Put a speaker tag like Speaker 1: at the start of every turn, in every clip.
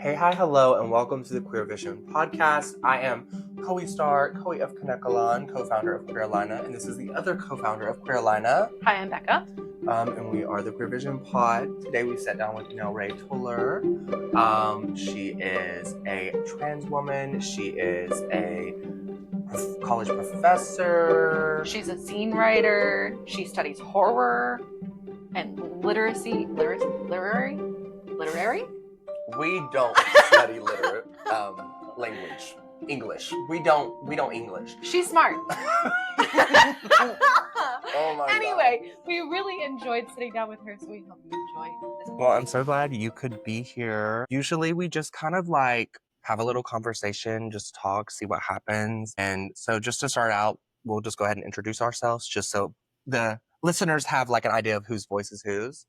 Speaker 1: Hey, hi, hello, and welcome to the Queer Vision podcast. I am Koee of Kanekalan, co-founder of Queerlina, and this is the other co-founder of Queerlina.
Speaker 2: Hi, I'm Becca.
Speaker 1: And we are the Queer Vision Pod. Today we sat down with NelRae Tuller. She is a trans woman. She is a college professor.
Speaker 2: She's a zine writer. She studies horror and literary.
Speaker 1: We don't study language. English. We don't English.
Speaker 2: She's smart.
Speaker 1: Oh my
Speaker 2: Anyway,
Speaker 1: God.
Speaker 2: we really enjoyed sitting down with her, so we hope you enjoy this.
Speaker 1: Well, I'm so glad you could be here. Usually we just kind of like have a little conversation, just talk, see what happens. And so just to start out, we'll just go ahead and introduce ourselves just so the listeners have like an idea of whose voice is whose.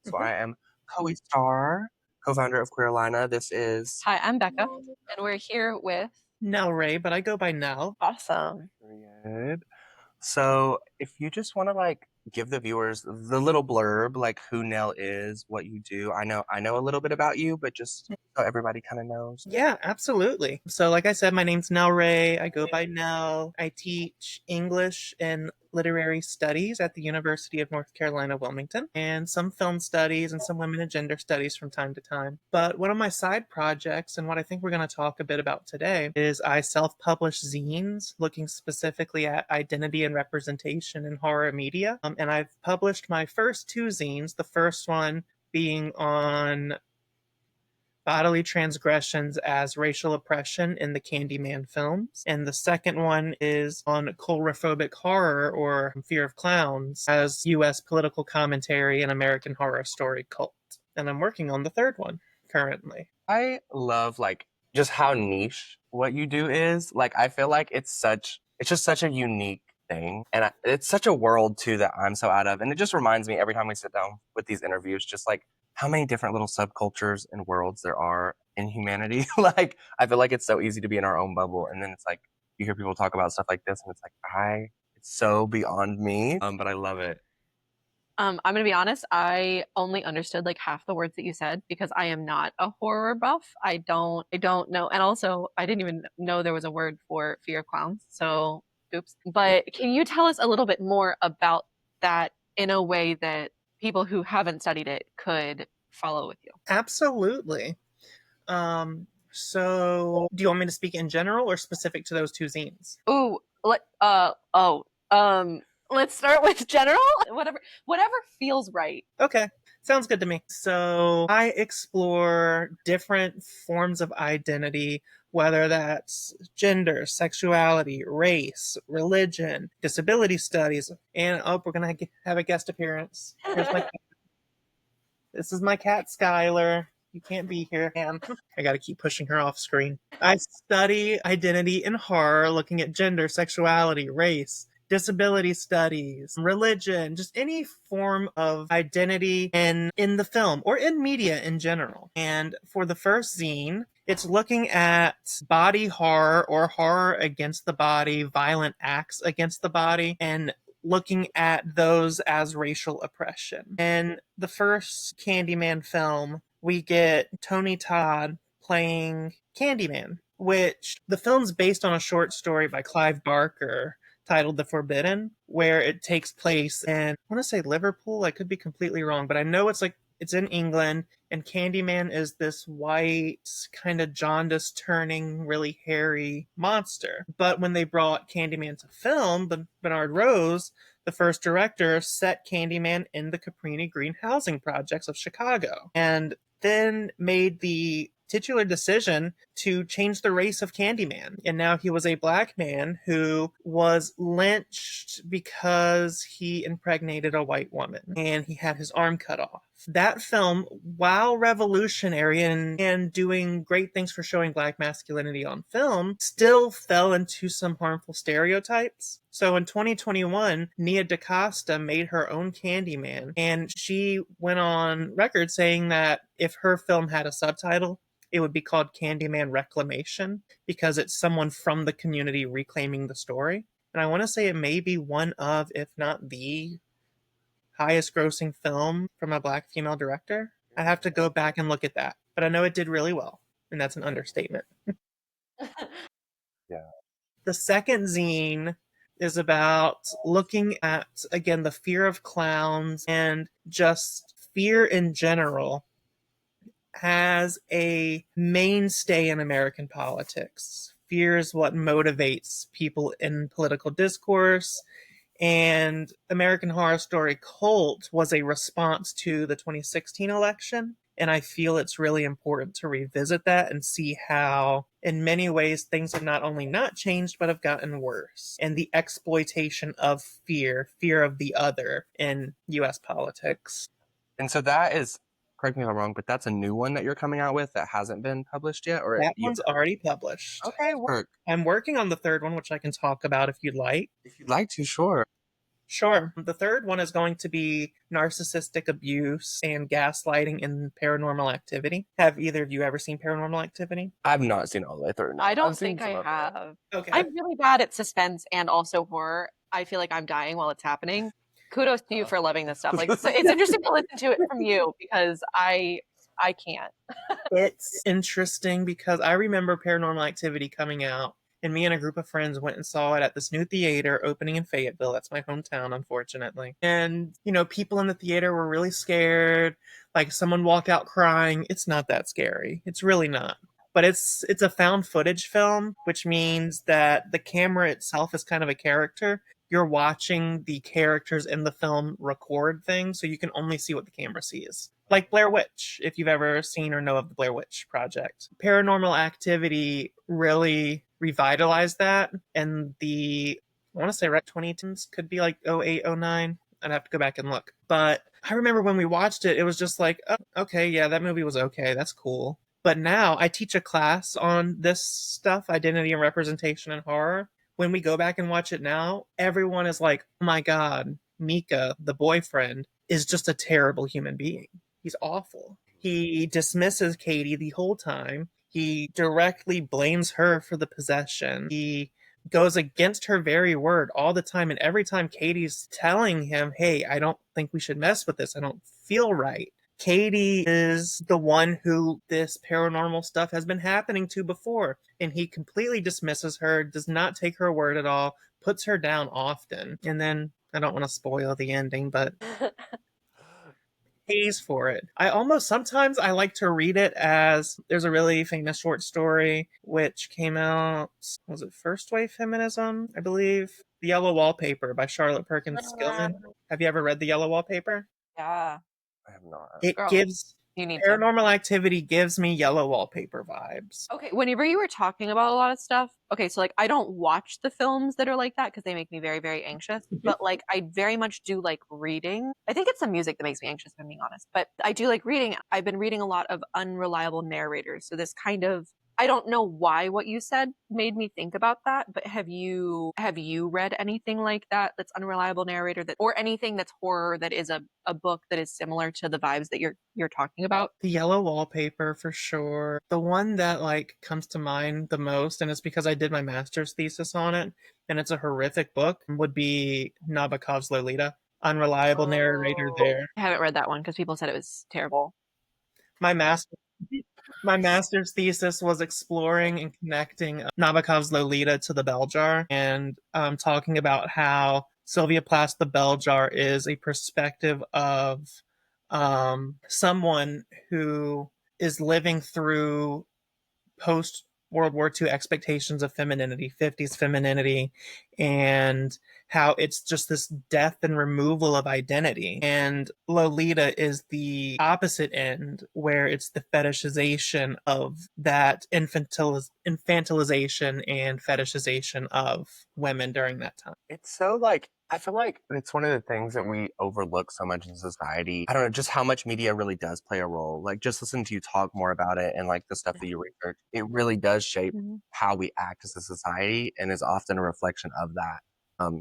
Speaker 1: So I am Koee Star, co-founder of Queerlina. This is...
Speaker 2: Hi, I'm Becca, and we're here with
Speaker 3: NelRae, but I go by Nel.
Speaker 2: Awesome.
Speaker 1: Period. So if you just want to like give the viewers the little blurb, like who Nell is, what you do. I know a little bit about you, but just so everybody kind of knows.
Speaker 3: Yeah, absolutely. So like I said, my name's NelRae. I go by Nell. I teach English and literary studies at the University of North Carolina, Wilmington, and some film studies and some women and gender studies from time to time. But one of my side projects, and what I think we're going to talk a bit about today, is I self-publish zines looking specifically at identity and representation in horror media. And I've published my first two zines, the first one being on bodily transgressions as racial oppression in the Candyman films. And the second one is on coulrophobic horror, or fear of clowns, as U.S. political commentary in American Horror Story cult. And I'm working on the third one currently.
Speaker 1: I love like just how niche what you do is. Like I feel like it's just such a unique thing. And it's such a world too that I'm so out of. And it just reminds me every time we sit down with these interviews, just like how many different little subcultures and worlds there are in humanity. Like, I feel like it's so easy to be in our own bubble. And then it's like, you hear people talk about stuff like this and it's like, it's so beyond me. But I love it.
Speaker 2: I'm going to be honest, I only understood like half the words that you said because I am not a horror buff. I don't know. And also, I didn't even know there was a word for fear of clowns. So, oops. But can you tell us a little bit more about that in a way that people who haven't studied it could follow with you?
Speaker 3: Absolutely. So do you want me to speak in general or specific to those two zines?
Speaker 2: Let's start with general. Whatever feels right.
Speaker 3: Okay. Sounds good to me. So I explore different forms of identity, whether that's gender, sexuality, race, religion, disability studies, and we're going to have a guest appearance. This is my cat, Skylar. You can't be here, man. I gotta keep pushing her off screen. I study identity in horror, looking at gender, sexuality, race, disability studies, religion, just any form of identity in the film or in media in general. And for the first zine, it's looking at body horror or horror against the body, violent acts against the body, and looking at those as racial oppression. In the first Candyman film, we get Tony Todd playing Candyman, which the film's based on a short story by Clive Barker titled The Forbidden, where it takes place in, I want to say Liverpool, I could be completely wrong, but I know it's in England, and Candyman is this white, kind of jaundice turning, really hairy monster. But when they brought Candyman to film, Bernard Rose, the first director, set Candyman in the Caprini Green housing projects of Chicago, and then made the titular decision to change the race of Candyman. And now he was a black man who was lynched because he impregnated a white woman and he had his arm cut off. That film, while revolutionary and doing great things for showing black masculinity on film, still fell into some harmful stereotypes. So in 2021, Nia DaCosta made her own Candyman, and she went on record saying that if her film had a subtitle, it would be called Candyman Reclamation, because it's someone from the community reclaiming the story. And I want to say it may be one of, if not the highest grossing film from a black female director. I have to go back and look at that, but I know it did really well. and that's an understatement.
Speaker 1: Yeah.
Speaker 3: The second zine is about looking at, again, the fear of clowns and just fear in general as a mainstay in American politics. Fear is what motivates people in political discourse. And American Horror Story Cult was a response to the 2016 election. And I feel it's really important to revisit that and see how, in many ways, things have not only not changed, but have gotten worse. And the exploitation of fear of the other in US politics.
Speaker 1: And so that is, correct me if I'm wrong, but that's a new one that you're coming out with that hasn't been published yet, or
Speaker 3: That
Speaker 1: you?
Speaker 3: one's already published.
Speaker 1: Okay, work.
Speaker 3: I'm working on the third one, which I can talk about if you'd like.
Speaker 1: If you'd like to, sure.
Speaker 3: Sure. The third one is going to be narcissistic abuse and gaslighting in Paranormal Activity. Have either of you ever seen Paranormal Activity?
Speaker 1: I've not seen it all the way through. No.
Speaker 2: I don't
Speaker 1: I've seen
Speaker 2: think I
Speaker 1: some of it.
Speaker 2: have.
Speaker 3: Okay.
Speaker 2: I'm really bad at suspense and also horror. I feel like I'm dying while it's happening. Kudos to you for loving this stuff. Like, it's interesting to listen to it from you because I can't.
Speaker 3: It's interesting because I remember Paranormal Activity coming out, and me and a group of friends went and saw it at this new theater opening in Fayetteville. That's my hometown, unfortunately. And, people in the theater were really scared. Like, someone walked out crying. It's not that scary. It's really not. But it's a found footage film, which means that the camera itself is kind of a character. You're watching the characters in the film record things, so you can only see what the camera sees. Like Blair Witch, if you've ever seen or know of the Blair Witch Project. Paranormal Activity really revitalized that, and I want to say right 2010s, could be like 08, 09. I'd have to go back and look. But I remember when we watched it, it was just like, oh, okay, yeah, that movie was okay, that's cool. But now I teach a class on this stuff, identity and representation in horror. When we go back and watch it now, everyone is like, oh my God, Mika, the boyfriend, is just a terrible human being. He's awful. He dismisses Katie the whole time. He directly blames her for the possession. He goes against her very word all the time. And every time Katie's telling him, hey, I don't think we should mess with this, I don't feel right, Katie is the one who this paranormal stuff has been happening to before. And he completely dismisses her, does not take her word at all, puts her down often. And then, I don't want to spoil the ending, but pays for it. Sometimes I like to read it as, there's a really famous short story which came out, was it First Wave Feminism, I believe? The Yellow Wallpaper by Charlotte Perkins Gilman. Have you ever read The Yellow Wallpaper?
Speaker 2: Yeah.
Speaker 1: I have not.
Speaker 3: It
Speaker 2: Girl,
Speaker 3: gives
Speaker 2: you need
Speaker 3: Paranormal Activity gives me Yellow Wallpaper vibes.
Speaker 2: Okay, whenever you were talking about a lot of stuff, okay, so like I don't watch the films that are like that because they make me very, very anxious. But like I very much do like reading. I think it's the music that makes me anxious, if I'm being honest. But I do like reading. I've been reading a lot of unreliable narrators. So this kind of, I don't know why what you said made me think about that, but have you read anything like that that's unreliable narrator, that or anything that's horror that is a book that is similar to the vibes that you're talking about?
Speaker 3: The Yellow Wallpaper for sure. The one that like comes to mind the most, and it's because I did my master's thesis on it, and it's a horrific book, would be Nabokov's Lolita. Unreliable narrator there.
Speaker 2: I haven't read that one because people said it was terrible.
Speaker 3: My master My master's thesis was exploring and connecting Nabokov's Lolita to the bell jar, and talking about how Sylvia Plath the bell jar is a perspective of someone who is living through post World War II expectations of femininity, 50s femininity, and how it's just this death and removal of identity. And Lolita is the opposite end, where it's the fetishization of that infantilization and fetishization of women during that time.
Speaker 1: It's so like, I feel like it's one of the things that we overlook so much in society. I don't know, just how much media really does play a role. Like, just listening to you talk more about it and like the stuff that you research, it really does shape how we act as a society and is often a reflection of that.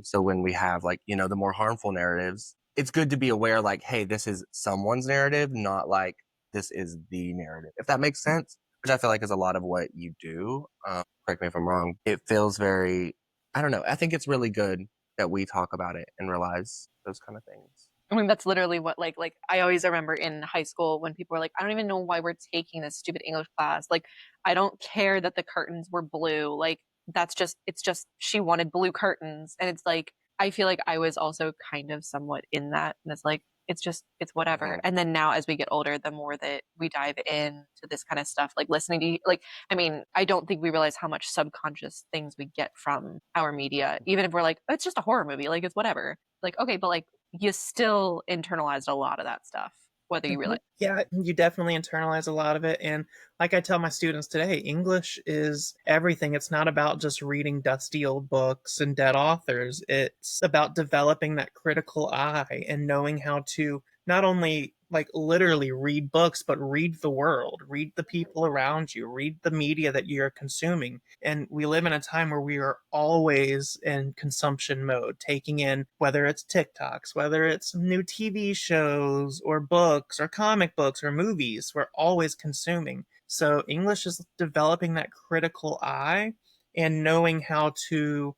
Speaker 1: So when we have like, the more harmful narratives, it's good to be aware like, hey, this is someone's narrative, not like this is the narrative, if that makes sense, which I feel like is a lot of what you do. Correct me if I'm wrong. It feels very, I don't know. I think it's really good that we talk about it and realize those kind of things.
Speaker 2: I mean, that's literally what like I always remember in high school when people were like, I don't even know why we're taking this stupid English class. Like, I don't care that the curtains were blue. Like, it's just she wanted blue curtains. And it's like, I feel like I was also kind of somewhat in that. And it's like, it's whatever.
Speaker 1: Mhm.
Speaker 2: And then now as we get older, the more that we dive into this kind of stuff, like listening to, like, I mean, I don't think we realize how much subconscious things we get from our media, even if we're like, oh, it's just a horror movie, like it's whatever. Like, okay, but like you still internalized a lot of that stuff, whether you realize.
Speaker 3: Yeah, you definitely internalize a lot of it. And like I tell my students today, English is everything. It's not about just reading dusty old books and dead authors. It's about developing that critical eye and knowing how to not only like literally read books, but read the world, read the people around you, read the media that you're consuming. And we live in a time where we are always in consumption mode, taking in whether it's TikToks, whether it's new TV shows or books or comic books or movies. We're always consuming. So English is developing that critical eye and knowing how to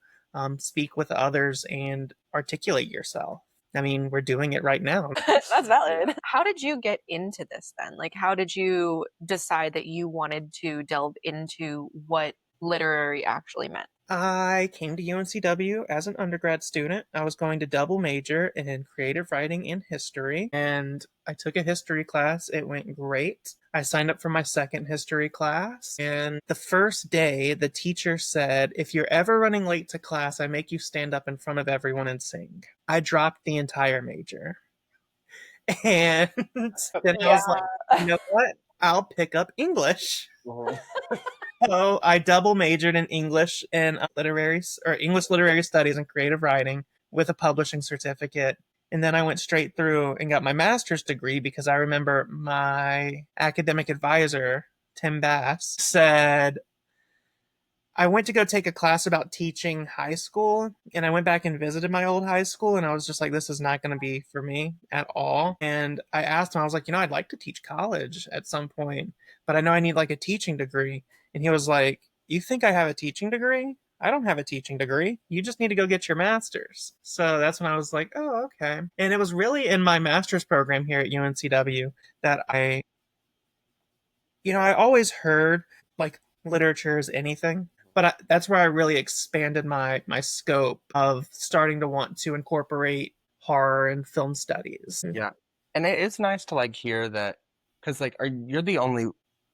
Speaker 3: speak with others and articulate yourself. I mean, we're doing it right now.
Speaker 2: That's valid. How did you get into this then? Like, how did you decide that you wanted to delve into what literary actually meant?
Speaker 3: I came to UNCW as an undergrad student. I was going to double major in creative writing and history, and I took a history class. It went great. I signed up for my second history class, and the first day, the teacher said, if you're ever running late to class, I make you stand up in front of everyone and sing. I dropped the entire major. And then I was like, you know what? I'll pick up English. So I double majored in English and English literary studies and creative writing with a publishing certificate. And then I went straight through and got my master's degree because I remember my academic advisor, Tim Bass, said, I went to go take a class about teaching high school, and I went back and visited my old high school, and I was just like, this is not going to be for me at all. And I asked him, I was like, I'd like to teach college at some point, but I know I need like a teaching degree. And he was like, you think I have a teaching degree? I don't have a teaching degree. You just need to go get your master's. So that's when I was like, oh, okay. And it was really in my master's program here at UNCW that I always heard like literature is anything, but that's where I really expanded my scope of starting to want to incorporate horror and film studies.
Speaker 1: Yeah. And it is nice to like hear that, because like you're the only,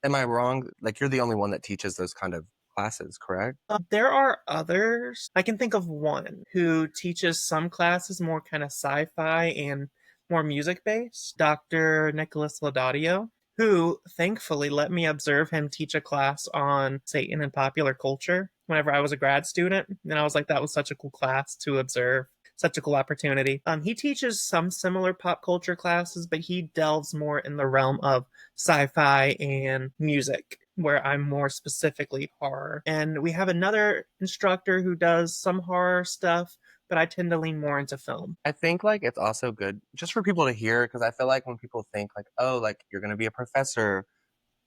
Speaker 1: am I wrong? Like you're the only one that teaches those kind of classes, correct?
Speaker 3: There are others. I can think of one who teaches some classes more kind of sci-fi and more music based, Dr. Nicholas Laudadio, who thankfully let me observe him teach a class on Satan and popular culture whenever I was a grad student. And I was like, that was such a cool class to observe. Such a cool opportunity. He teaches some similar pop culture classes, but he delves more in the realm of sci-fi and music, where I'm more specifically horror. And we have another instructor who does some horror stuff, but I tend to lean more into film.
Speaker 1: I think like it's also good just for people to hear, because I feel like when people think like, oh, like you're going to be a professor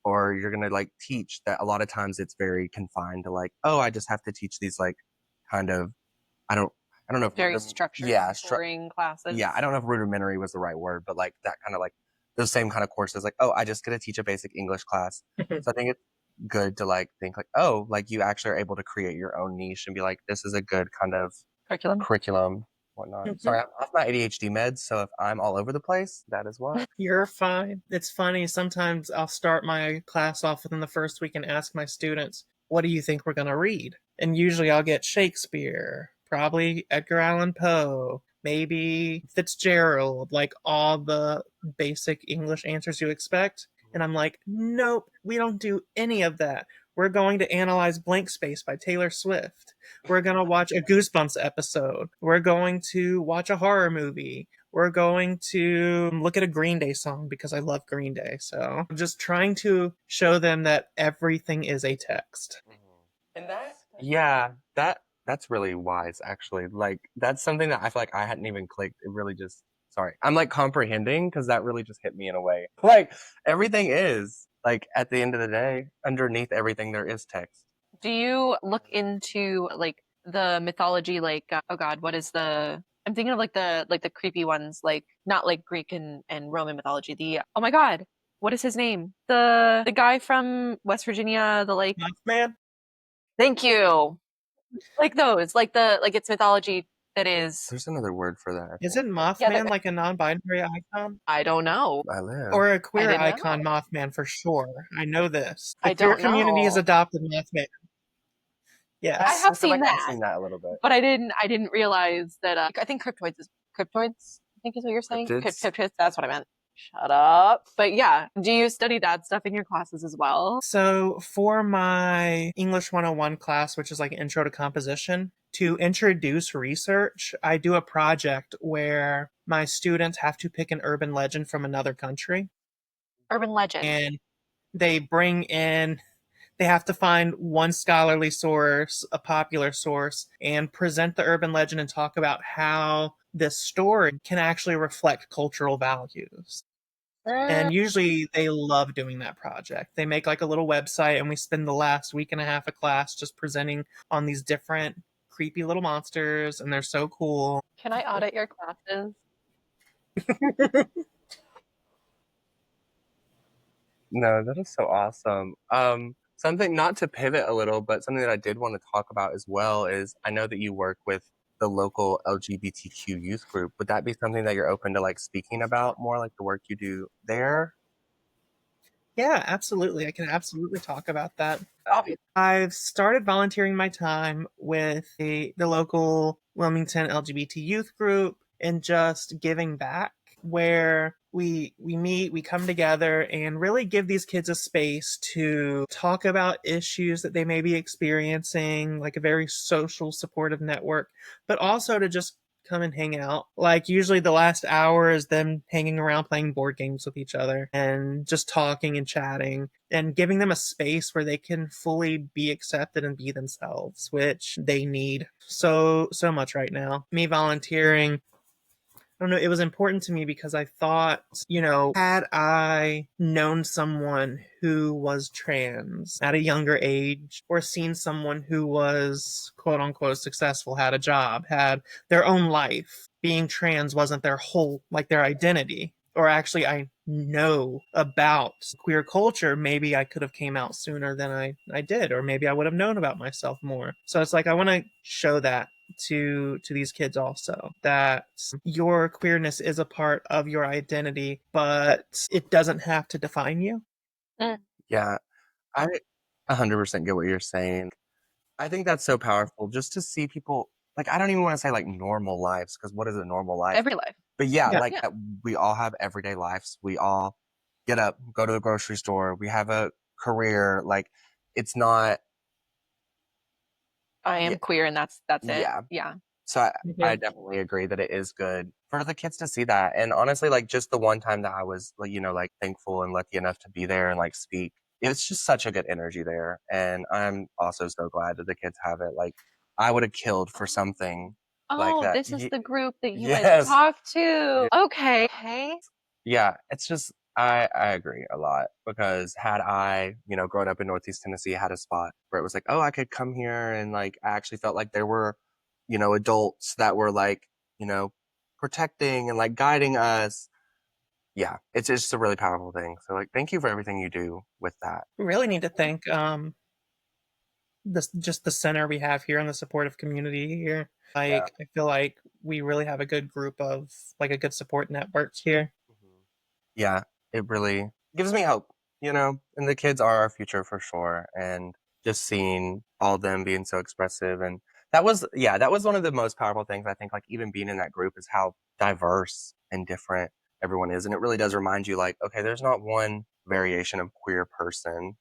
Speaker 1: or you're going to like teach, that a lot of times it's very confined to like, oh, I just have to teach these like kind of, I don't I don't know if
Speaker 2: Very structured,
Speaker 1: yeah,
Speaker 2: boring classes.
Speaker 1: yeah, I don't know if rudimentary was the right word, but like that kind of like those same kind of courses, like, oh, I just get to teach a basic English class. So I think it's good to like think like, oh, like you actually are able to create your own niche and be like, this is a good kind of curriculum, whatnot. Sorry, I'm off my ADHD meds, so if I'm all over the place, that is why.
Speaker 3: You're fine. It's funny. Sometimes I'll start my class off within the first week and ask my students, what do you think we're going to read? And usually I'll get Shakespeare, probably Edgar Allan Poe, maybe Fitzgerald, like all the basic English answers you expect. And I'm like, nope, we don't do any of that. We're going to analyze Blank Space by Taylor Swift. We're going to watch a Goosebumps episode. We're going to watch a horror movie. We're going to look at a Green Day song because I love Green Day. So I'm just trying to show them that everything is a text.
Speaker 1: And yeah, that's really wise actually. Like that's something that I feel like I hadn't even clicked. It really just, sorry, I'm like comprehending because that really just hit me in a way. Like everything is like at the end of the day, underneath everything there is text.
Speaker 2: Do you look into like the mythology, like oh God, what is the I'm thinking of like the creepy ones, like not like Greek and Roman mythology. The oh my God, what is his name? The guy from West Virginia, the like
Speaker 3: Mothman?
Speaker 2: thank you. Like those, like the like it's mythology that is
Speaker 1: There's another word for that.
Speaker 3: Isn't
Speaker 2: yeah,
Speaker 3: Mothman like a non-binary icon?
Speaker 2: I don't know.
Speaker 1: I live.
Speaker 3: Or a
Speaker 2: I
Speaker 3: queer
Speaker 2: didn't
Speaker 3: icon
Speaker 2: know.
Speaker 3: Mothman for sure. I know this. The
Speaker 2: I
Speaker 3: queer
Speaker 2: don't
Speaker 3: community has
Speaker 2: know.
Speaker 3: adopted Mothman.
Speaker 2: I
Speaker 3: Yes.
Speaker 1: I
Speaker 2: have
Speaker 1: feel
Speaker 2: seen
Speaker 1: like I've
Speaker 2: that,
Speaker 1: seen that a little bit.
Speaker 2: but I didn't realize that I think cryptoids, I think is what you're saying.
Speaker 1: Cryptids.
Speaker 2: Cryptids, that's what I meant. Shut up. But yeah, do you study that stuff in your classes as well?
Speaker 3: So for my English 101 class, which is like Intro to Composition, to introduce research, I do a project where my students have to pick an urban legend from another country.
Speaker 2: Urban legend.
Speaker 3: And they bring in they have to find one scholarly source, a popular source, and present the urban legend and talk about how this story can actually reflect cultural values.
Speaker 2: Mm,
Speaker 3: And usually they love doing that project. They make like a little website, and we spend the last week and a half of class just presenting on these different creepy little monsters, and they're so cool.
Speaker 2: can I audit your classes?
Speaker 1: No, that is so awesome. Something not to pivot a little, but something that I did want to talk about as well is I know that you work with the local LGBTQ youth group. Would that be something that you're open to like speaking about more, like the work you do there?
Speaker 3: Yeah, absolutely. I can absolutely talk about that.
Speaker 2: Obviously.
Speaker 3: I've started volunteering my time with the local Wilmington LGBT youth group and just giving back where we meet, we come together and really give these kids a space to talk about issues that they may be experiencing, like a very social supportive network, but also to just come and hang out. Like usually the last hour is them hanging around playing board games with each other and just talking and chatting and giving them a space where they can fully be accepted and be themselves, which they need so much right now. Me volunteering, I don't know, it was important to me because I thought, had I known someone who was trans at a younger age or seen someone who was quote unquote successful, had a job, had their own life, being trans wasn't their whole, like their identity. Or actually, I know about queer culture, maybe I could have came out sooner than I did, or maybe I would have known about myself more. So it's like I want to show that to these kids also, that your queerness is a part of your identity, but it doesn't have to define you.
Speaker 2: Mm,
Speaker 1: Yeah, I 100% get what you're saying. I think that's so powerful just to see people like I don't even want to say like normal lives because what is a normal life?
Speaker 2: every life.
Speaker 1: But yeah,
Speaker 3: Yeah.
Speaker 1: like
Speaker 2: Yeah.
Speaker 1: that we all have everyday lives. We all get up, go to the grocery store. We have a career. Like it's not.
Speaker 2: I am
Speaker 1: Yeah,
Speaker 2: queer and that's it.
Speaker 1: yeah.
Speaker 2: Yeah.
Speaker 1: So I definitely agree that it is good for the kids to see that. And honestly, like just the one time that I was like, like thankful and lucky enough to be there and like speak, it's just such a good energy there. And I'm also so glad that the kids have it. Like I would have killed for something like
Speaker 2: Oh,
Speaker 1: that.
Speaker 2: this is the group that you guys
Speaker 1: Yes.
Speaker 2: talk to. Okay. Okay.
Speaker 1: Yeah. It's just, I agree a lot because had I, grown up in Northeast Tennessee, had a spot where it was like, oh, I could come here and like, I actually felt like there were, adults that were like, you know, protecting and like guiding us. Yeah, it's just a really powerful thing. So like, thank you for everything you do with that.
Speaker 3: We really need to thank this just the center we have here and the supportive community here.
Speaker 1: Yeah.
Speaker 3: Like I feel like we really have a good group of like a good support networks here.
Speaker 1: Mhm. Yeah, it really gives me hope, and the kids are our future for sure. And just seeing all of them being so expressive. And that was one of the most powerful things. I think like even being in that group is how diverse and different everyone is. And it really does remind you like, okay, there's not one variation of queer person,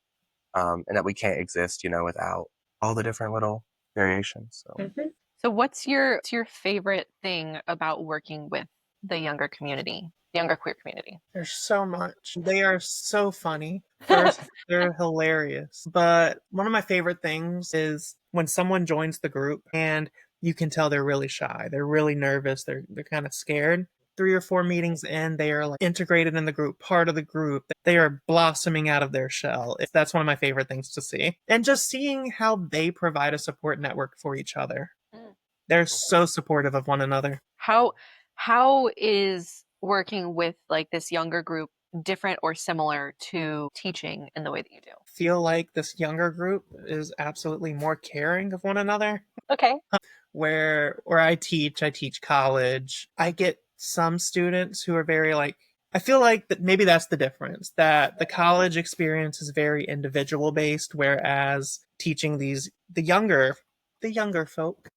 Speaker 1: and that we can't exist, without all the different little variations. So
Speaker 3: Mhm.
Speaker 2: So what's your favorite thing about working with the younger community, the younger queer community?
Speaker 3: There's so much. They are so funny. First, they're hilarious. But one of my favorite things is when someone joins the group and you can tell they're really shy. They're really nervous. They're kind of scared. 3 or 4 meetings in, they are like integrated in the group, part of the group. They are blossoming out of their shell. That's one of my favorite things to see. And just seeing how they provide a support network for each other.
Speaker 2: Mm.
Speaker 3: They're so supportive of one another.
Speaker 2: How is working with like this younger group different or similar to teaching in the way that you do?
Speaker 3: Feel like this younger group is absolutely more caring of one another.
Speaker 2: Okay.
Speaker 3: Where I teach college. I get some students who are very like, I feel like that maybe that's the difference, that the college experience is very individual based, whereas teaching the younger folk.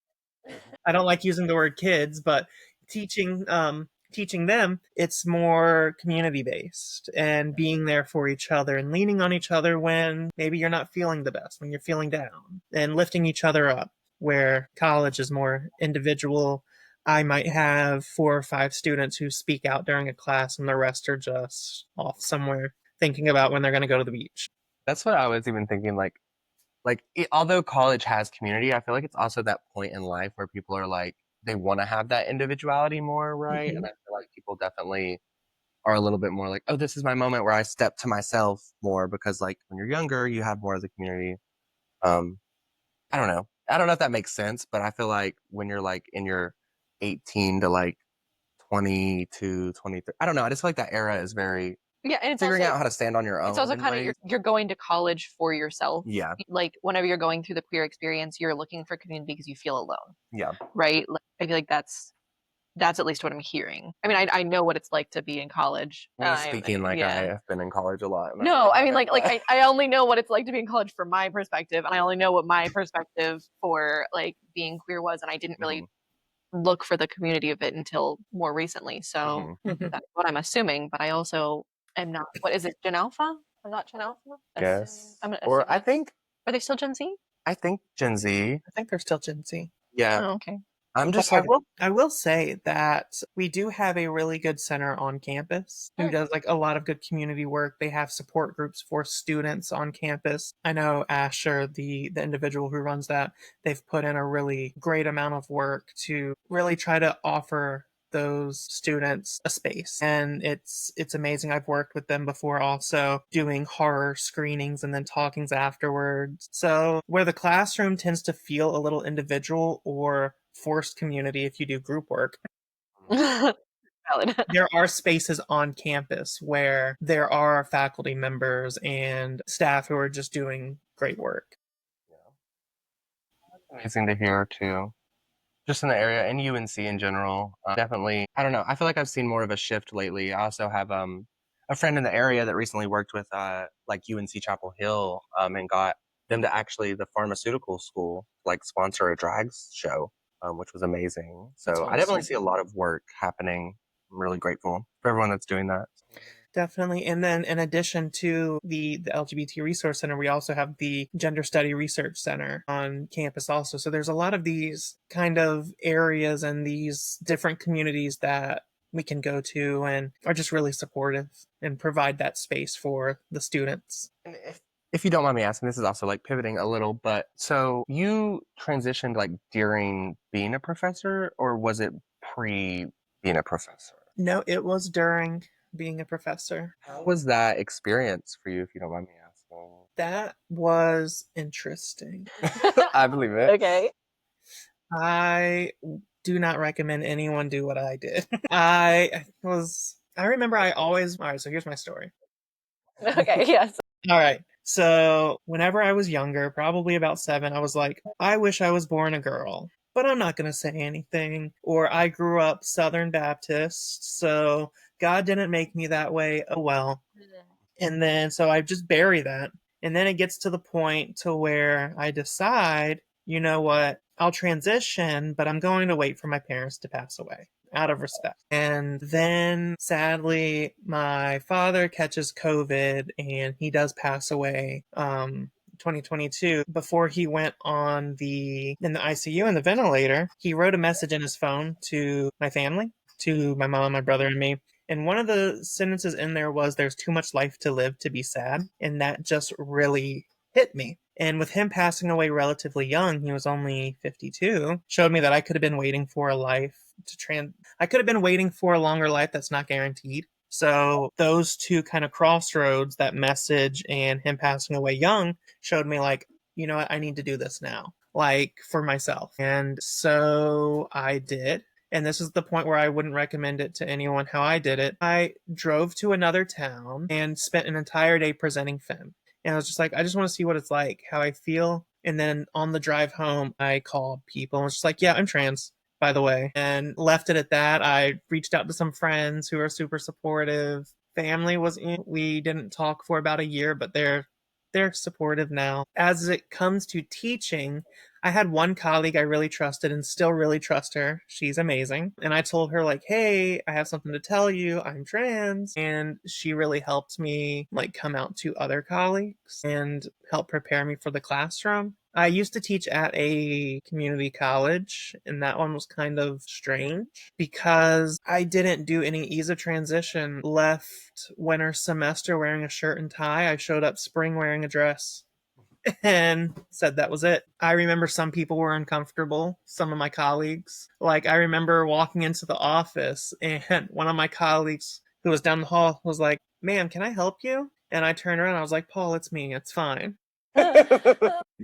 Speaker 3: I don't like using the word kids, but teaching them, it's more community based and being there for each other and leaning on each other when maybe you're not feeling the best, when you're feeling down, and lifting each other up. Where college is more individual. I might have 4 or 5 students who speak out during a class and the rest are just off somewhere thinking about when they're going to go to the beach.
Speaker 1: That's what I was even thinking. Although college has community, I feel like it's also that point in life where people are like, they want to have that individuality more, right? And I feel like people definitely are a little bit more like, oh, this is my moment where I step to myself more, because like when you're younger, you have more of the community. Um, I don't know. I don't know if that makes sense, but I feel like when you're like in your 18 to like 20 to 23, I don't know. I just feel like that era is very
Speaker 2: Yeah, and
Speaker 1: figuring out how to stand on your own.
Speaker 2: it's also
Speaker 1: in
Speaker 2: kind of
Speaker 1: ways.
Speaker 2: you're going to college for yourself.
Speaker 1: Yeah.
Speaker 2: Like whenever you're going through the queer experience, you're looking for community because you feel alone,
Speaker 1: Yeah.
Speaker 2: right? Like, I feel like that's at least what I'm hearing. I mean, I know what it's like to be in college.
Speaker 1: Me speaking like I
Speaker 2: Yeah.
Speaker 1: have been in college a lot. and
Speaker 2: No, I mean
Speaker 1: really
Speaker 2: I only know what it's like to be in college from my perspective, and I only know what my perspective for like being queer was, and I didn't really look for the community of it until more recently. So that's what I'm assuming, but I also am not. What is it, Gen Alpha? I'm not Gen Alpha.
Speaker 1: Yes.
Speaker 2: I'm gonna
Speaker 1: Or
Speaker 2: assume are they still Gen Z?
Speaker 1: I think Gen Z.
Speaker 3: I think they're still Gen Z.
Speaker 1: Yeah.
Speaker 2: Oh, okay.
Speaker 1: I'm just
Speaker 3: But
Speaker 1: like,
Speaker 3: I will say that we do have a really good center on campus who does like a lot of good community work. They have support groups for students on campus. I know Asher, the individual who runs that, they've put in a really great amount of work to really try to offer those students a space, and it's amazing. I've worked with them before also doing horror screenings and then talkings afterwards. So where the classroom tends to feel a little individual or forced community if you do group work,
Speaker 2: Valid.
Speaker 3: there are spaces on campus where there are faculty members and staff who are just doing great work.
Speaker 1: amazing to hear too. Just in the area and UNC in general. Definitely, I don't know. I feel like I've seen more of a shift lately. I also have a friend in the area that recently worked with like UNC Chapel Hill and got them to actually the pharmaceutical school like sponsor a drags show, which was amazing. So I definitely see a lot of work happening. I'm really grateful for everyone that's doing that.
Speaker 3: Definitely. And then in addition to the LGBT Resource Center, we also have the Gender Study Research Center on campus also. So there's a lot of these kind of areas and these different communities that we can go to and are just really supportive and provide that space for the students.
Speaker 1: And if you don't mind me asking, this is also like pivoting a little, but so you transitioned like during being a professor, or was it pre being a professor?
Speaker 3: No, it was during being a professor.
Speaker 1: How was that experience for you, if you don't mind me asking?
Speaker 3: That was interesting.
Speaker 1: I believe it.
Speaker 2: Okay.
Speaker 3: I do not recommend anyone do what I did. I remember all right, so here's my story.
Speaker 2: Okay. Yes.
Speaker 3: All right. So whenever I was younger, probably about 7, I was like, I wish I was born a girl, but I'm not going to say anything. Or I grew up Southern Baptist, so God didn't make me that way. Oh well. And then so I just bury that. And then it gets to the point to where I decide, you know what, I'll transition, but I'm going to wait for my parents to pass away out of respect. And then sadly, my father catches COVID and he does pass away 2022. Before he went in the ICU and the ventilator, he wrote a message in his phone to my family, to my mom, my brother, and me. And one of the sentences in there was, there's too much life to live to be sad. And that just really hit me. And with him passing away relatively young, he was only 52, showed me that I could have been waiting for a life I could have been waiting for a longer life that's not guaranteed. So those two kind of crossroads, that message and him passing away young, showed me like, you know what, I need to do this now. like for myself. And so I did. And this is the point where I wouldn't recommend it to anyone how I did it. I drove to another town and spent an entire day presenting femme. And I was just like, I just want to see what it's like, how I feel. And then on the drive home, I called people and was just like, yeah, I'm trans, by the way, and left it at that. I reached out to some friends who are super supportive. Family was in. We didn't talk for about a year, but they're supportive now. As it comes to teaching, I had one colleague I really trusted and still really trust her. She's amazing. And I told her like, "Hey, I have something to tell you. I'm trans." And she really helped me like come out to other colleagues and help prepare me for the classroom. I used to teach at a community college, and that one was kind of strange because I didn't do any ease of transition. Left winter semester wearing a shirt and tie. I showed up spring wearing a dress and said that was it. I remember some people were uncomfortable, some of my colleagues. Like, I remember walking into the office, and one of my colleagues who was down the hall was like, "Ma'am, can I help you?" And I turned around and I was like, "Paul, it's me. It's fine."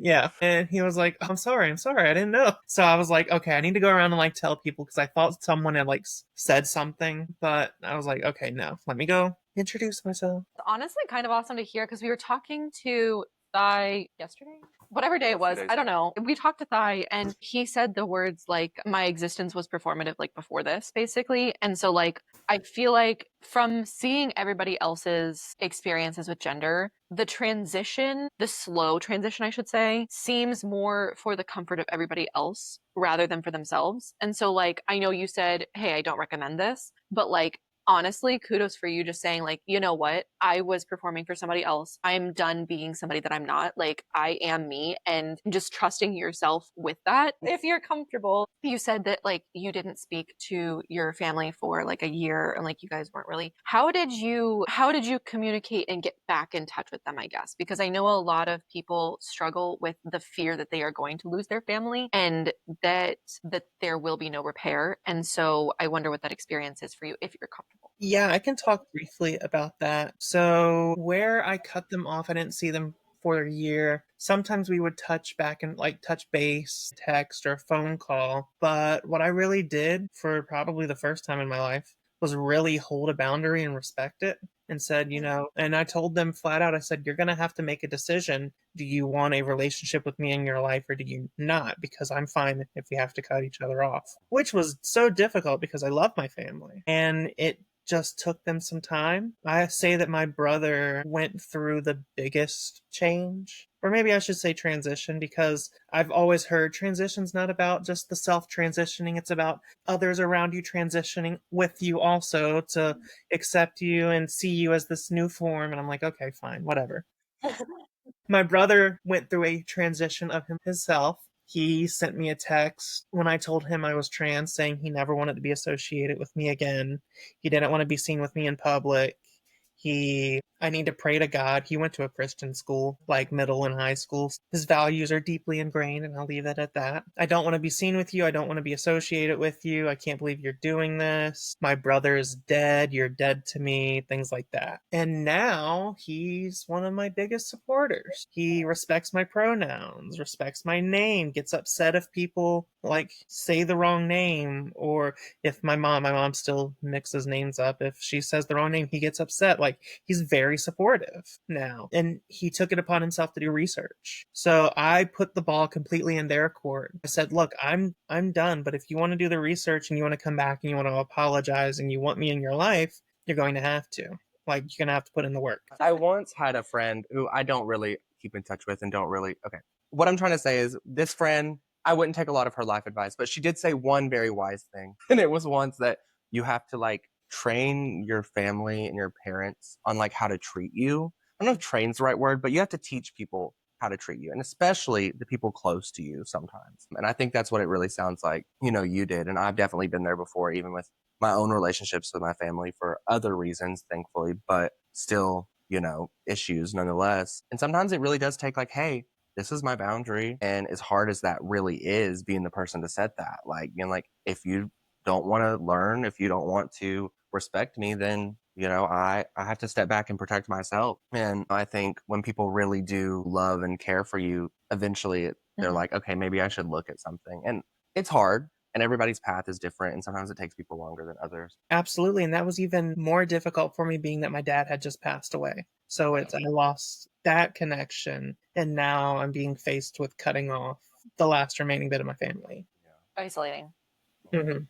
Speaker 3: Yeah. And he was like, I'm sorry, I didn't know. So I was like, okay, I need to go around and like tell people because I thought someone had like said something, but I was like, okay, no, let me go introduce myself.
Speaker 2: It's honestly kind of awesome to hear because we were talking to Thai yesterday, whatever day it was. I don't know. We talked to Thai and he said the words like, my existence was performative, like before this, basically. And so, like, I feel like from seeing everybody else's experiences with gender, the transition, the slow transition, I should say, seems more for the comfort of everybody else rather than for themselves. And so, like, I know you said, hey, I don't recommend this, but like, honestly, kudos for you just saying, like, you know what? I was performing for somebody else. I'm done being somebody that I'm not. Like, I am me, and just trusting yourself with that. If you're comfortable, you said that, like, you didn't speak to your family for like a year and like you guys weren't really. How did you communicate and get back in touch with them, I guess? Because I know a lot of people struggle with the fear that they are going to lose their family and that there will be no repair. And so I wonder what that experience is for you if you're comfortable.
Speaker 3: Yeah, I can talk briefly about that. So, where I cut them off, I didn't see them for a year. Sometimes we would touch back and like touch base, text, or phone call. But what I really did for probably the first time in my life was really hold a boundary and respect it. And said, and I told them flat out, I said, you're going to have to make a decision. Do you want a relationship with me in your life or do you not? Because I'm fine if we have to cut each other off, which was so difficult because I love my family. And it just took them some time. I say that my brother went through the biggest change, or maybe I should say transition, because I've always heard transition's not about just the self transitioning, it's about others around you transitioning with you also to accept you and see you as this new form. And I'm like, okay, fine, whatever. My brother went through a transition of himself. He sent me a text when I told him I was trans saying he never wanted to be associated with me again. He didn't want to be seen with me in public. I need to pray to God. He went to a Christian school, like middle and high school. His values are deeply ingrained, and I'll leave it at that. I don't want to be seen with you. I don't want to be associated with you. I can't believe you're doing this. My brother is dead. You're dead to me. Things like that. And now he's one of my biggest supporters. He respects my pronouns, respects my name, gets upset if people like say the wrong name, or if my mom still mixes names up. If she says the wrong name, he gets upset. Like, he's very supportive now. And he took it upon himself to do research. So I put the ball completely in their court. I said, look, I'm done, but if you want to do the research and you want to come back and you want to apologize and you want me in your life, you're going to have to. Like, you're going to have to put in the work.
Speaker 1: I once had a friend who I don't really keep in touch with and don't really. Okay. What I'm trying to say is this friend, I wouldn't take a lot of her life advice, but she did say one very wise thing. And it was once that you have to like train your family and your parents on like how to treat you. I don't know if train's the right word, but you have to teach people how to treat you, and especially the people close to you sometimes. And I think that's what it really sounds like, you did. And I've definitely been there before, even with my own relationships with my family for other reasons, thankfully, but still, issues nonetheless. And sometimes it really does take like, hey, this is my boundary. And as hard as that really is, being the person to set that, like, like if you don't want to learn, if you don't want to respect me, then I have to step back and protect myself. And I think when people really do love and care for you, eventually they're
Speaker 2: Mhm.
Speaker 1: like, okay, maybe I should look at something. And it's hard, and everybody's path is different, and sometimes it takes people longer than others.
Speaker 3: Absolutely. And that was even more difficult for me being that my dad had just passed away. So I lost that connection. And now I'm being faced with cutting off the last remaining bit of my family.
Speaker 2: Isolating.
Speaker 3: Hmm.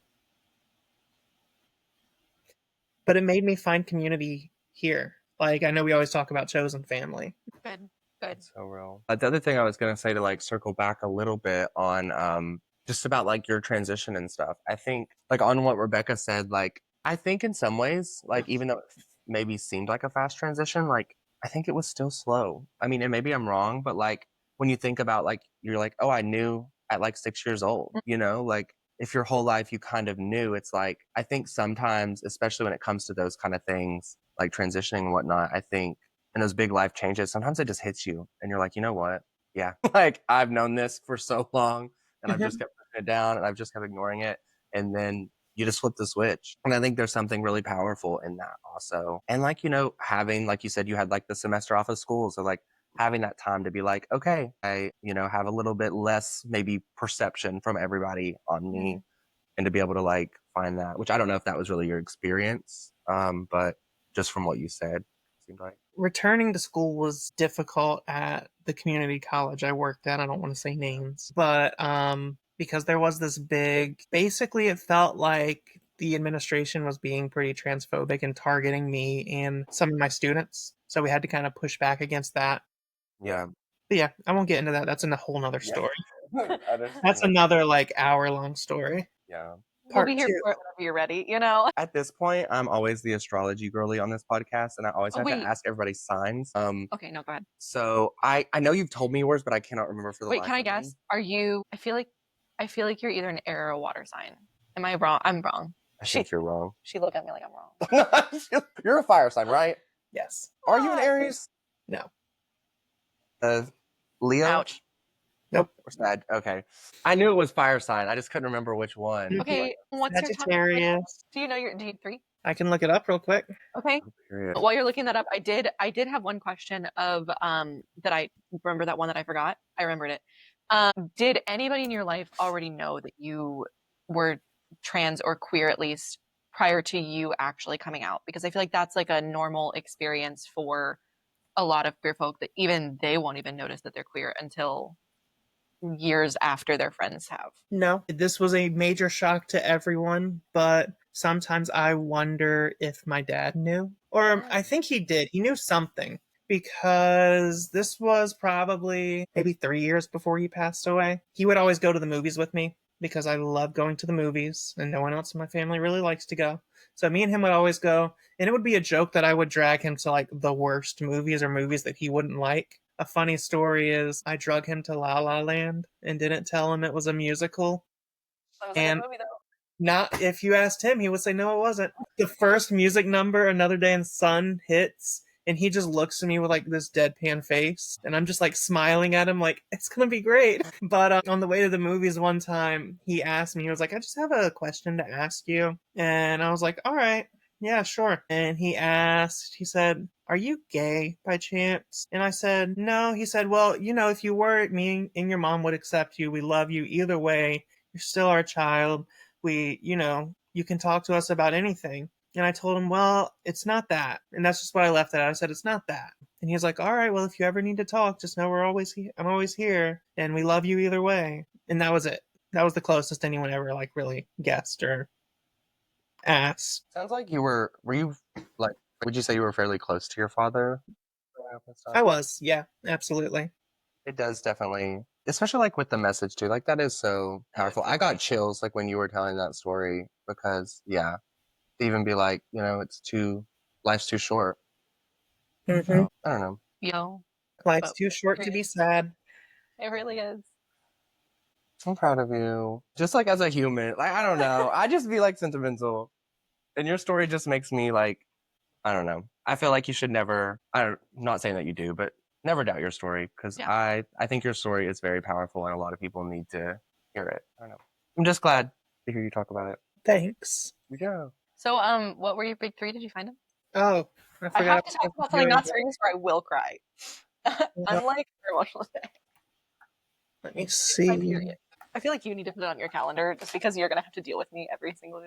Speaker 3: But it made me find community here. Like, I know we always talk about chosen family.
Speaker 2: Good. Good.
Speaker 1: That's so real. The other thing I was gonna say, to like circle back a little bit on just about like your transition and stuff. I think like on what Rebecca said, like I think in some ways, like even though it maybe seemed like a fast transition, like I think it was still slow. I mean, and maybe I'm wrong, but like when you think about like you're like, oh, I knew at like 6 years old, like if your whole life you kind of knew, it's like I think sometimes, especially when it comes to those kind of things, like transitioning and whatnot, I think and those big life changes, sometimes it just hits you and you're like, you know what? Yeah, like I've known this for so long and I've just
Speaker 3: Mhm.
Speaker 1: kept pushing it down and I've just kept ignoring it. And then you just flip the switch. And I think there's something really powerful in that also. And like, having, like you said, you had like the semester off of school. So like having that time to be like, okay, I, have a little bit less maybe perception from everybody on me and to be able to like find that, which I don't know if that was really your experience. But just from what you said, it seemed like.
Speaker 3: Returning to school was difficult at the community college I worked at. I don't want to say names, but because there was this big, basically it felt like the administration was being pretty transphobic and targeting me and some of my students. So we had to kind of push back against that.
Speaker 1: Yeah.
Speaker 3: But yeah, I won't get into that. That's a whole nother
Speaker 1: Yeah.
Speaker 3: story.
Speaker 1: I
Speaker 3: That's
Speaker 1: understand.
Speaker 3: another like hour-long story.
Speaker 1: Yeah.
Speaker 2: We'll be
Speaker 3: Part
Speaker 2: here
Speaker 3: two.
Speaker 2: for it whenever you're ready,
Speaker 1: At this point, I'm always the astrology girly on this podcast, and I always
Speaker 2: Oh,
Speaker 1: have to
Speaker 2: wait.
Speaker 1: ask everybody signs.
Speaker 2: Okay, no, go ahead.
Speaker 1: So I know you've told me yours, but I cannot remember for the
Speaker 2: Wait,
Speaker 1: life
Speaker 2: can I
Speaker 1: of me.
Speaker 2: guess? Are you I feel like you're either an air or a water sign. Am I wrong? I'm wrong.
Speaker 1: I think you're wrong.
Speaker 2: She looked at me like I'm wrong.
Speaker 1: You're a fire sign, right?
Speaker 3: Yes.
Speaker 1: Are you an Aries?
Speaker 3: No.
Speaker 1: Leo?
Speaker 2: Ouch.
Speaker 3: Nope.
Speaker 1: Or Sag? Okay. I knew it was fire sign. I just couldn't remember which one.
Speaker 2: Okay, what's your time?
Speaker 3: Sagittarius.
Speaker 2: Do you know your D3?
Speaker 3: I can look it up real quick.
Speaker 2: Okay.
Speaker 1: Period.
Speaker 2: While you're looking that up, I did have one question of that I remember, that one that I forgot. I remembered it. Did anybody in your life already know that you were trans or queer, at least prior to you actually coming out? Because I feel like that's like a normal experience for a lot of queer folk, that even they won't even notice that they're queer until years after their friends have.
Speaker 3: No, this was a major shock to everyone, but sometimes I wonder if my dad knew. Or I think he did. He knew something because this was probably maybe 3 years before he passed away. He would always go to the movies with me because I love going to the movies and no one else in my family really likes to go. So me and him would always go, and it would be a joke that I would drag him to like the worst movies or movies that he wouldn't like. A funny story is I drug him to La La Land and didn't tell him it was a musical.
Speaker 2: That was a good
Speaker 3: And
Speaker 2: movie, though.
Speaker 3: not if you asked him, he would say no, it wasn't. The first music number, Another Day in the Sun, hits, and he just looks at me with like this deadpan face, and I'm just like smiling at him, like it's gonna be great. But on the way to the movies one time, he asked me, he was like, "I just have a question to ask you," and I was like, "All right." Yeah, sure. And he said, "Are you gay by chance?" And I said, "No." He said, "Well, if you were, me and your mom would accept you. We love you either way. You're still our child. You can talk to us about anything." And I told him, "Well, it's not that." And that's just what I left it at. I said, "It's not that." And he was like, "All right, well, if you ever need to talk, just know I'm always here, and we love you either way." And that was it. That was the closest anyone ever like really guessed or asked.
Speaker 1: Sounds like were you like, would you say you were fairly close to your father?
Speaker 3: I was, yeah, absolutely.
Speaker 1: It does definitely, especially like with the message too. Like that is so powerful. I got chills like when you were telling that story because yeah, to even be like, life's too short.
Speaker 3: Mm-hmm.
Speaker 1: I don't know.
Speaker 2: Yo,
Speaker 3: Life's
Speaker 2: but
Speaker 3: too short to be sad.
Speaker 2: it really is.
Speaker 1: I'm proud of you. Just like as a human, like I don't know. I just be like sentimental, and your story just makes me like I don't know. I feel like you should never. I'm not saying that you do, but never doubt your story because
Speaker 2: Yeah.
Speaker 1: I think your story is very powerful and a lot of people need to hear it. I don't know. I'm just glad to hear you talk about it.
Speaker 3: Thanks.
Speaker 1: Yeah.
Speaker 2: So, what were your big three? Did you find them?
Speaker 3: Oh, I
Speaker 2: I
Speaker 3: forgot.
Speaker 2: have to talk about something not serious, or I will cry. Unlike your emotional day.
Speaker 3: Let me
Speaker 2: My
Speaker 3: see.
Speaker 2: period. I feel like you need to put it on your calendar just because you're gonna have to deal with me every single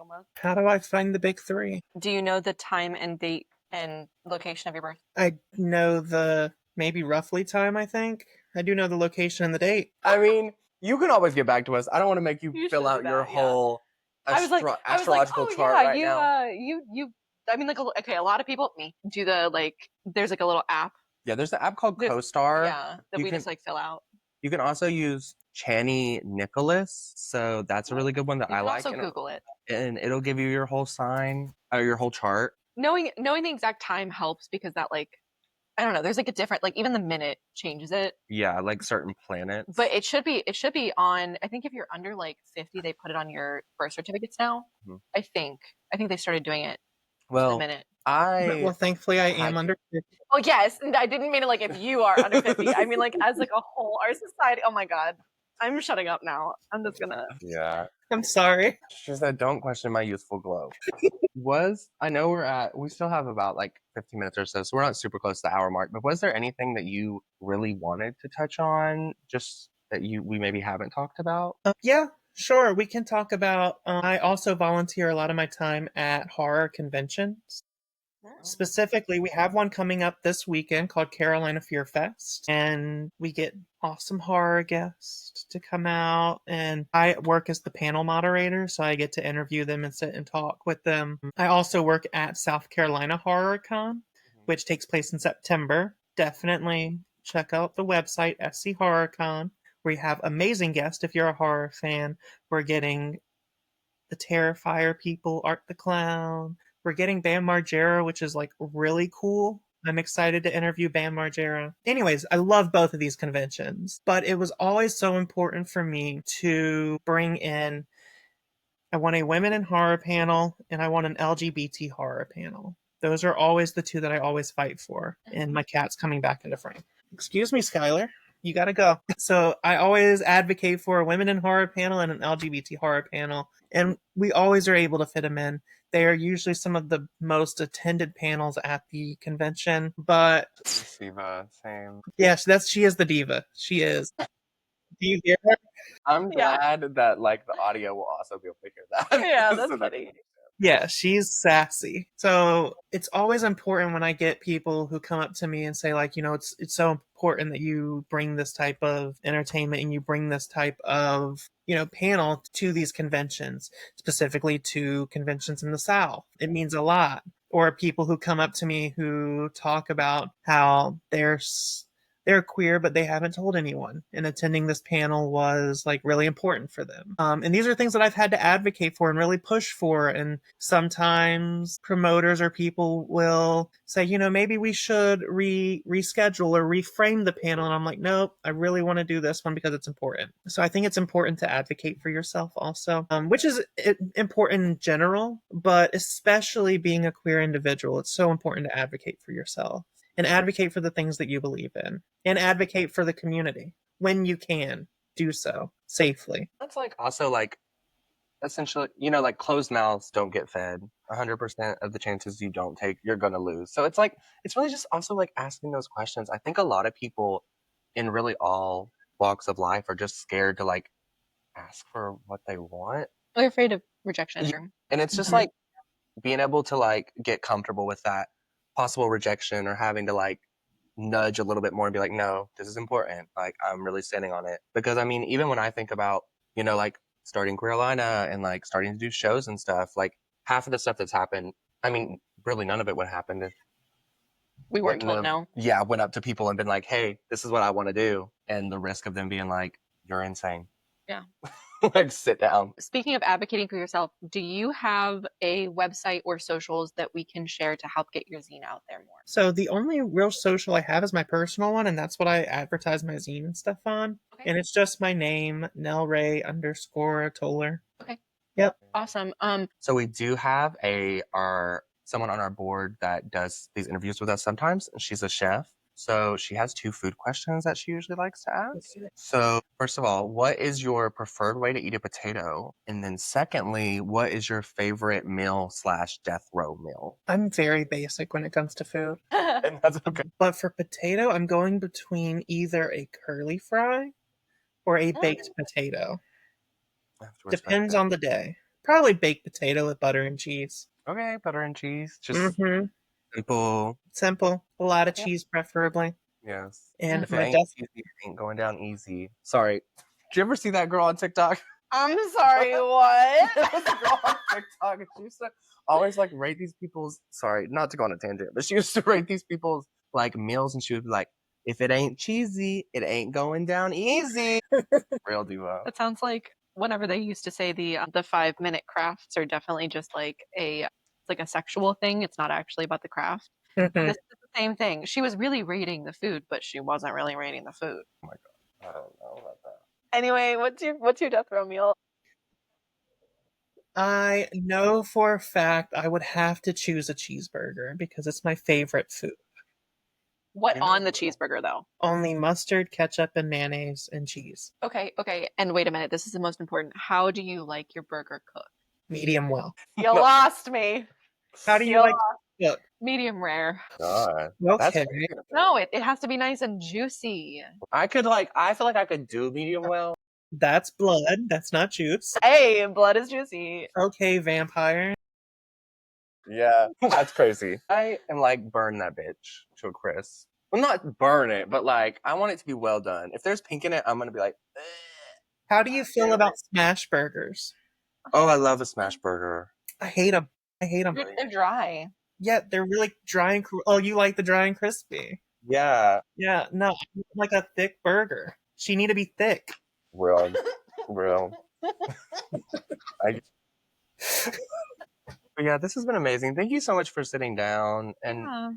Speaker 2: month.
Speaker 3: How do I find the big three?
Speaker 2: Do you know the time and date and location of your birth?
Speaker 3: I know the maybe roughly time, I think. I do know the location and the date.
Speaker 1: I mean, you can always get back to us. I don't want to make you
Speaker 2: You
Speaker 1: fill
Speaker 2: should do
Speaker 1: out your
Speaker 2: that, yeah.
Speaker 1: whole
Speaker 2: I was like,
Speaker 1: astrological
Speaker 2: oh
Speaker 1: chart
Speaker 2: yeah,
Speaker 1: right now.
Speaker 2: you. I mean, like, okay, a lot of people me do the like. There's like a little app.
Speaker 1: Yeah, there's an app called
Speaker 2: There's-
Speaker 1: CoStar.
Speaker 2: Yeah, that
Speaker 1: You
Speaker 2: we
Speaker 1: can
Speaker 2: just like fill out.
Speaker 1: you can also use Channy Nicholas. So that's a really good one that
Speaker 2: You
Speaker 1: I
Speaker 2: can
Speaker 1: like.
Speaker 2: also Google it.
Speaker 1: And it'll give you your whole sign or your whole chart.
Speaker 2: Knowing the exact time helps because that like I don't know. There's like a different like even the minute changes it.
Speaker 1: Yeah, like certain planets.
Speaker 2: But it should be on. I think if you're under like 50, they put it on your birth certificates now.
Speaker 1: Mhm.
Speaker 2: I think they started doing it in a
Speaker 1: Well,
Speaker 2: minute.
Speaker 3: Well, thankfully I
Speaker 1: had
Speaker 3: am under 50.
Speaker 2: Oh yes, and I didn't mean it like if you are under 50. I mean like as like a whole our society. Oh my god, I'm shutting up now. I'm just gonna.
Speaker 1: Yeah.
Speaker 3: I'm sorry.
Speaker 1: She said, "Don't question my youthful glow." I know we still have about like 15 minutes or so, so we're not super close to the hour mark, but was there anything that you really wanted to touch on, just that we maybe haven't talked about?
Speaker 3: Yeah, sure. We can talk about. I also volunteer a lot of my time at horror conventions. Specifically, we have one coming up this weekend called Carolina Fear Fest, and we get awesome horror guests to come out. And I work as the panel moderator, so I get to interview them and sit and talk with them. I also work at South Carolina Horror Con, which takes place in September. Definitely check out the website, SC Horror Con. We have amazing guests if you're a horror fan. We're getting the Terrifier people, Art the Clown. We're getting Bam Margera, which is like really cool. I'm excited to interview Bam Margera. Anyways, I love both of these conventions, but it was always so important for me to bring in. I want a women in horror panel and I want an LGBT horror panel. Those are always the two that I always fight for. And my cat's coming back into frame. Excuse me, Skylar. You gotta go. So I always advocate for a women in horror panel and an LGBT horror panel. And we always are able to fit them in. They are usually some of the most attended panels at the convention. But
Speaker 1: Siva, same.
Speaker 3: yes, she is the diva. She is. Do you hear her?
Speaker 1: I'm
Speaker 2: Yeah.
Speaker 1: glad that like the audio will also be able to hear that.
Speaker 2: Yeah, that's
Speaker 1: So
Speaker 2: funny.
Speaker 3: Yeah, she's sassy. So it's always important when I get people who come up to me and say, like, it's so important that you bring this type of entertainment and you bring this type of, panel to these conventions, specifically to conventions in the South. It means a lot. Or people who come up to me who talk about how they're queer, but they haven't told anyone. And attending this panel was like really important for them. And these are things that I've had to advocate for and really push for. And sometimes promoters or people will say, maybe we should reschedule or reframe the panel. And I'm like, nope, I really want to do this one because it's important. So I think it's important to advocate for yourself also, which is important in general, but especially being a queer individual, it's so important to advocate for yourself. And advocate for the things that you believe in and advocate for the community when you can do so safely.
Speaker 1: That's like also like essentially, like closed mouths don't get fed. 100% of the chances you don't take, you're going to lose. So it's like, it's really just also like asking those questions. I think a lot of people in really all walks of life are just scared to like ask for what they want.
Speaker 2: We're afraid of rejection.
Speaker 1: Yeah. And it's just like being able to like get comfortable with that possible rejection or having to like nudge a little bit more and be like, no, this is important. Like I'm really standing on it. Because I mean, even when I think about, like starting Carolina and like starting to do shows and stuff, like half of the stuff that's happened, I mean, really none of it would have happened if
Speaker 2: We weren't told no.
Speaker 1: Yeah, went up to people and been like, hey, this is what I want to do. And the risk of them being like, you're insane.
Speaker 2: Yeah.
Speaker 1: Like sit down.
Speaker 2: Speaking of advocating for yourself, do you have a website or socials that we can share to help get your zine out there more?
Speaker 3: So the only real social I have is my personal one, and that's what I advertise my zine and stuff on. Okay. And it's just my name, NelRae _ Toller.
Speaker 2: Okay.
Speaker 3: Yep.
Speaker 2: Awesome.
Speaker 1: So we do have someone on our board that does these interviews with us sometimes. She's a chef. So she has 2 food questions that she usually likes to ask. So first of all, what is your preferred way to eat a potato? And then secondly, what is your favorite meal / death row meal?
Speaker 3: I'm very basic when it comes to food.
Speaker 1: And that's okay.
Speaker 3: But for potato, I'm going between either a curly fry or a baked potato.
Speaker 1: I have to respect
Speaker 3: Depends
Speaker 1: that.
Speaker 3: on the day. Probably baked potato with butter and cheese.
Speaker 1: Okay, butter and cheese. Just
Speaker 3: Mm-hmm.
Speaker 1: simple.
Speaker 3: Simple. A lot of
Speaker 1: Yeah.
Speaker 3: cheese, preferably.
Speaker 1: Yes.
Speaker 3: And
Speaker 1: If it
Speaker 3: my
Speaker 1: ain't
Speaker 3: desk.
Speaker 1: cheesy, it ain't going down easy. Sorry. Did you ever see that girl on TikTok?
Speaker 2: I'm sorry, what?
Speaker 1: There was a girl on TikTok and she used to always like rate these people's, sorry, not to go on a tangent, but she used to rate these people's like meals and she would be like, if it ain't cheesy, it ain't going down easy. Real duo.
Speaker 2: That sounds like whenever they used to say the 5-minute crafts are definitely just like it's like a sexual thing. It's not actually about the craft.
Speaker 3: Mhm.
Speaker 2: This is the same thing. She was really rating the food, but she wasn't really rating the food.
Speaker 1: Oh my god. I don't know about that.
Speaker 2: Anyway, what's your death row meal?
Speaker 3: I know for a fact I would have to choose a cheeseburger because it's my favorite food.
Speaker 2: What
Speaker 1: You know,
Speaker 2: on the cheeseburger though?
Speaker 3: Only mustard, ketchup, and mayonnaise and cheese.
Speaker 2: Okay. And wait a minute, this is the most important. How do you like your burger cooked?
Speaker 3: Medium well.
Speaker 2: You
Speaker 1: No.
Speaker 2: lost me.
Speaker 3: How do you
Speaker 2: You
Speaker 3: like to cook?
Speaker 2: medium rare.
Speaker 1: God. That's
Speaker 3: Okay.
Speaker 1: crazy.
Speaker 2: No, it has to be nice and juicy.
Speaker 1: I feel like I could do medium well.
Speaker 3: That's blood. That's not juice.
Speaker 2: Hey, blood is juicy.
Speaker 3: Okay, vampire.
Speaker 1: Yeah, that's crazy. I am like burn that bitch to a crisp. Well, not burn it, but like I want it to be well done. If there's pink in it, I'm gonna be like, "Ugh."
Speaker 3: How do you feel about smash burgers?
Speaker 1: Oh, I love a smash burger.
Speaker 3: I hate them. I hate them.
Speaker 2: They're dry.
Speaker 3: Yeah, they're really dry and oh, you like the dry and crispy.
Speaker 1: Yeah,
Speaker 3: Yeah, no, I want like a thick burger. She need to be thick.
Speaker 1: real, real. But yeah, this has been amazing. Thank you so much for sitting down and
Speaker 2: Yeah.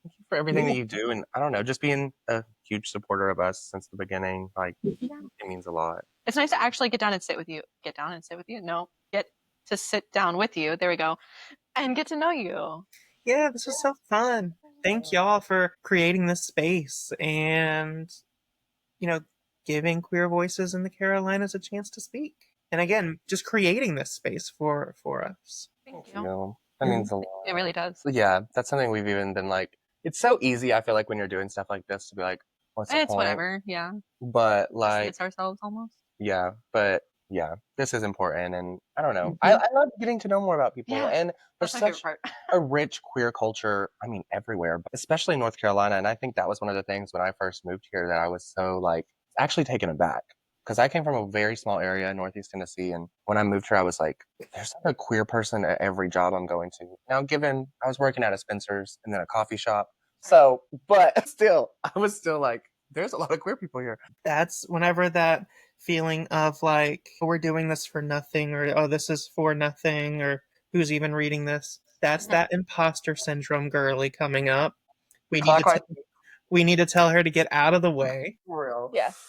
Speaker 1: thank you for everything that you do. And I don't know, just being a huge supporter of us since the beginning. Like,
Speaker 2: Yeah.
Speaker 1: it means a lot.
Speaker 2: It's nice to actually get down and sit with you. Get down and sit with you? No, get to sit down with you. There we go. And get to know you.
Speaker 3: Yeah, this was so fun. Thank y'all for creating this space and, you know, giving queer voices in the Carolinas a chance to speak. And again, just creating this space for us.
Speaker 2: Thank
Speaker 1: You
Speaker 2: you.
Speaker 1: know, that means a lot.
Speaker 2: It really does.
Speaker 1: Yeah, that's something we've even been like, it's so easy, I feel like, when you're doing stuff like this to be like, what's the
Speaker 2: It's
Speaker 1: point?
Speaker 2: whatever. Yeah.
Speaker 1: But like,
Speaker 2: It's ourselves almost.
Speaker 1: yeah, but yeah, this is important. And I don't know.
Speaker 3: Mhm.
Speaker 1: I love getting to know more about people.
Speaker 2: Yeah,
Speaker 1: And there's
Speaker 2: That's my favorite
Speaker 1: such
Speaker 2: part.
Speaker 1: a rich queer culture, I mean, everywhere, but especially in North Carolina. And I think that was one of the things when I first moved here that I was so like actually taken aback. Because I came from a very small area in Northeast Tennessee. And when I moved here, I was like, there's not a queer person at every job I'm going to. Now, given I was working at a Spencer's and then a coffee shop. So, but still, I was still like, there's a lot of queer people here.
Speaker 3: That's whenever that feeling of like, we're doing this for nothing, or oh, this is for nothing, or who's even reading this. That's that imposter syndrome girly coming up. We need to
Speaker 1: Clockwise.
Speaker 3: we need to tell her to get out of the way.
Speaker 1: For real.
Speaker 2: Yes.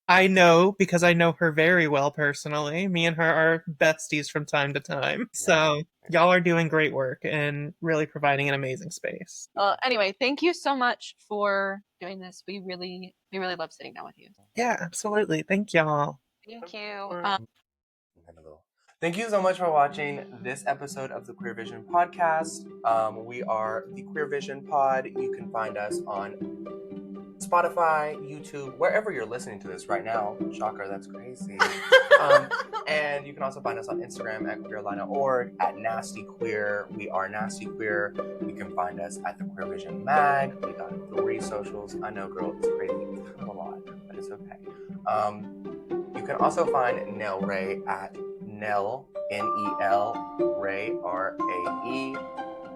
Speaker 3: I know because I know her very well personally. Me and her are besties from time to time. So y'all are doing great work and really providing an amazing space.
Speaker 2: Anyway, thank you so much for doing this. We really love sitting down with you.
Speaker 3: Yeah, absolutely. Thank y'all.
Speaker 2: Thank you.
Speaker 1: Thank you so much for watching this episode of the Queer Vision podcast. We are the Queer Vision Pod. You can find us on Spotify, YouTube, wherever you're listening to this right now. Shocker, that's crazy. And you can also find us on Instagram at queerlina.org, at Nasty Queer. We are Nasty Queer. You can find us at the Queer Vision Mag. We got 3 socials. I know, girl, it's crazy. It's kind of a lot, but it's okay. You can also find NelRae at Nel, N-E-L, Ray, R-A-E,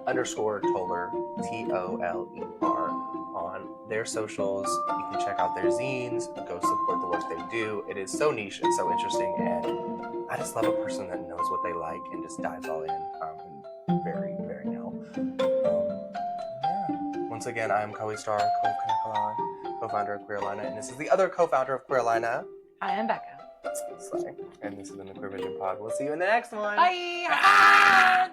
Speaker 1: _ Toller, T-O-L-E-R, on their socials. You can check out their zines, go support the work they do. It is so niche and so interesting, and I just love a person that knows what they like and just dives all in. And very, very Nel. Yeah. Once again, I'm Koee Star, co-founder of Queerlina, and this is the other co-founder of Queerlina.
Speaker 2: I am Becca.
Speaker 1: And this has been the Queer Vision Pod. We'll see you in the next one.
Speaker 2: Bye.